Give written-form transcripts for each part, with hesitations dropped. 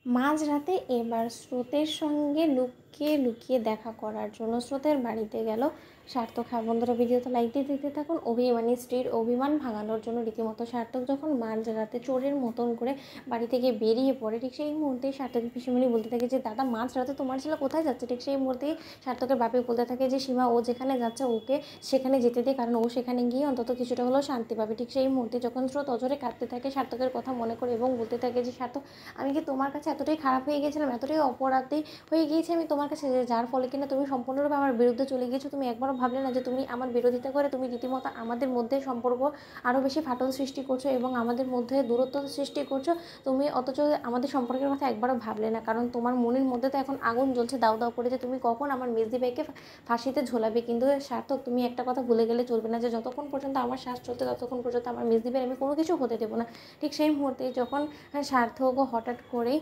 মাঝরাতে এবার স্রোতের সঙ্গে লুকিয়ে লুকিয়ে দেখা করার জন্য স্রোতের বাড়িতে গেল সার্থক। হ্যাঁ বন্ধুরা, ভিডিওতে লাইক দিয়ে দেখতে থাকুন। অভিমানী স্ত্রীর অভিমান ভাঙানোর জন্য রীতিমতো সার্থক যখন মাঝরাতে চোরের মতন করে বাড়ি থেকে বেরিয়ে পড়ে, ঠিক সেই মুহূর্তেই সার্থকের পিসিমণি বলতে থাকে যে দাদা, মাঝরাতে তোমার ছেলে কোথায় যাচ্ছে? ঠিক সেই মুহূর্তেই সার্থকের বাপি বলতে থাকে যে সীমা, ও যেখানে যাচ্ছে ওকে সেখানে যেতে দে, কারণ ও সেখানে গিয়ে অন্তত কিছুটা হলেও শান্তি পাবে। ঠিক সেই মুহূর্তে যখন স্রোত অঝরে কাঁদতে থাকে সার্থকের কথা মনে করে এবং বলতে থাকে যে সার্থক, আমি কি তোমার কাছে এতটাই খারাপ হয়ে গিয়েছিলাম, এতটাই অপরাধী হয়ে গিয়েছি আমি তোমার কাছে, যার ফলে কিনা তুমি সম্পূর্ণরূপে আমার বিরুদ্ধে চলে গিয়েছো? তুমি একবারও ভাবলে না যে তুমি আমার বিরোধিতা করে তুমি রীতিমতো আমাদের মধ্যে সম্পর্ক আরও বেশি ফাটল সৃষ্টি করছো এবং আমাদের মধ্যে দূরত্ব সৃষ্টি করছো? তুমি অথচ আমাদের সম্পর্কের কথা একবারও ভাবলে না, কারণ তোমার মনের মধ্যে তো এখন আগুন জ্বলছে দাউ দাউ করে যে তুমি কখন আমার মেজদি ভাইকে ফাঁসিতে ঝোলাবে। কিন্তু সার্থক, তুমি একটা কথা ভুলে গেলে চলবে না যে যতক্ষণ পর্যন্ত আমার শ্বাস চলতে ততক্ষণ পর্যন্ত আমার মেজদি ভাইয়ের আমি কোনো কিছু হতে দেবো না। ঠিক সেই মুহূর্তে যখন সার্থক হঠাৎ করেই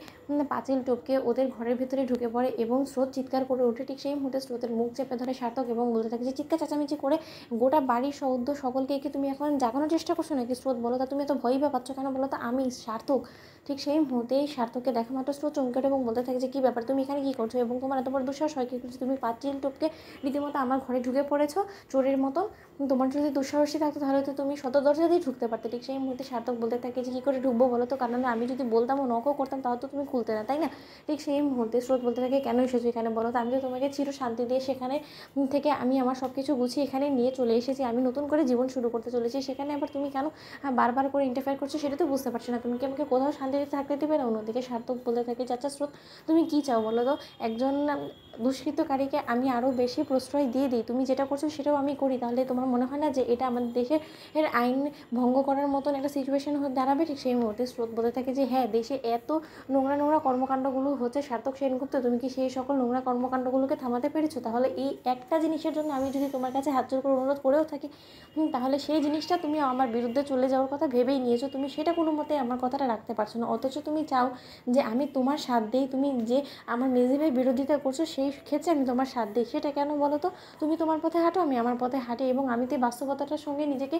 পাঁচিল টপকে ওদের ঘরের ভেতরে ঢুকে পড়ে এবং স্রোত চিৎকার করে ওঠে, ঠিক সেই মুহূর্তে স্রোতের মুখ চেপে ধরে সার্থক এবং বলতে থাকে যে চিৎকার চেঁচামেচি করে গোটা বাড়ির সৌদ্য সকলকে কি তুমি এখন জাগানোর চেষ্টা করছো নাকি? স্রোত, বলো তা তুমি এত ভয়ই বা পাচ্ছ কেন? বলো তো আমি সার্থক। ঠিক সেই মুহূর্তেই সার্থককে দেখা মাত্র স্রোত চমকে ওঠে এবং বলতে থাকে যে কী ব্যাপার, তুমি এখানে কী করছো এবং তোমার এত বড় দুঃসাহস হয় কী করছো? তুমি পাঁচিল টপকে রীতিমতো আমার ঘরে ঢুকে পড়েছো চোরের মতন। তোমার যদি দুঃসাহসী থাকতো তাহলে তো তুমি সদর দরজা দিয়ে ঢুকতে পারতে। ঠিক সেই মুহূর্তে সার্থক বলতে থাকে যে কী করে ঢুকবো বলো তো, কারণ আমি যদি বলতাম ও নকও করতাম তাও তো তুমি খুলতে না, তাই না? ঠিক সেই মুহূর্তে স্রোত বলতে থাকে কেন এসেছো এখানে বলো তো? আমি তো তোমাকে চির শান্তি দিয়ে সেখানে থেকে আমি আমার সব কিছু গুছিয়ে এখানে নিয়ে চলে এসেছি, আমি নতুন করে জীবন শুরু করতে চলেছি, সেখানে আবার তুমি কেন বারবার করে ইন্টারফেয়ার করছো সেটা তো বুঝতে পারছি না। তুমি কি আমাকে কোথাও শান্তিতে থাকতে দেবে না? অন্যদিকে সার্থক বলতে থাকে আচ্ছা স্রোত, তুমি কী চাও বলো তো? একজন দুষ্কৃতকারীকে আমি আরও বেশি প্রশ্রয় দিয়ে দিই, তুমি যেটা করছো সেটাও আমি করি, তাহলে তোমার মনে হয় না যে এটা আমাদের দেশের আইন ভঙ্গ করার মতন একটা সিচুয়েশন দাঁড়াবে? ঠিক সেই মুহূর্তে স্রোত বলতে থাকে যে হ্যাঁ, দেশে এত নোংরা নোংরা কর্মকাণ্ডগুলো হচ্ছে সার্থক সেনগুপ্ত, তুমি কি সেই সকল নোংরা কর্মকাণ্ডগুলোকে থামাতে পেরেছো? তাহলে এই একটা জিনিসের জন্য আমি যদি তোমার কাছে হাত জোর করে অনুরোধ করেও থাকি, তাহলে সেই জিনিসটা তুমি আমার বিরুদ্ধে চলে যাওয়ার কথা ভেবেই নিয়েছো, তুমি সেটা কোনো মতে আমার কথাটা রাখতে পারছো না, অথচ তুমি চাও যে আমি তোমার সাথ দিই, তুমি যে আমার মেজিবের বিরোধিতা করছো সেই ক্ষেত্রে আমি তোমার সাথ দিই, সেটা কেন বলো তো? তুমি তোমার পথে হাঁটো, আমি আমার পথে হাঁটি এবং আমি তো বাস্তবতাটার সঙ্গে নিজেকে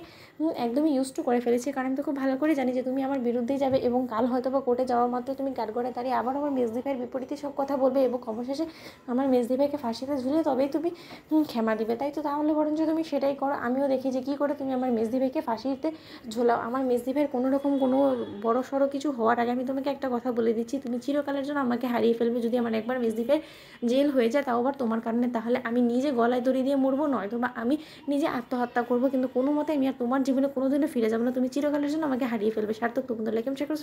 একদমই ইউজ টু করে ফেলেছি, কারণ আমি তো খুব ভালো করে জানি যে তুমি আমার বিরুদ্ধেই যাবে এবং কাল হয়তো বা কোর্টে যাওয়া মাত্র তুমি কাঠগড়ায় দাঁড়িয়ে আবার আমার মেজদি ভাইয়ের বিপরীতে সব কথা বলবে এবং অবশেষে আমার মেজদি ভাইকে ফাঁসিতে ঝুলে তবেই তুমি ক্ষমা দিবে, তাই তো? তাহলে বরঞ্চ তুমি সেটাই করো, আমিও দেখি যে কী করে তুমি আমার মেজদি ভাইকে ফাঁসিতে ঝোলাও। আমার মেজদি ভাইয়ের কোনো রকম কোনো বড় সড়ো কিছু হওয়ার আগে আমি তোমাকে একটা কথা বলে দিচ্ছি, তুমি চিরকালের জন্য আমাকে হারিয়ে ফেলবে যদি আমার একবার মেজদি ভাইয়ের জেল হয়ে যায়, তাও আবার তোমার কারণে। তাহলে আমি নিজে গলায় দড়ি দিয়ে মরবো, নয়তো বা আমি নিজে আত্মহত্যা করবো, কিন্তু কোনো মতে আমি আর তোমার জীবনে কোনোদিনও ফিরে যাবো না, তুমি চিরকালের জন্য আমাকে হারিয়ে ফেলবে। সার্থক, তুমি তো লেখেম শেখর।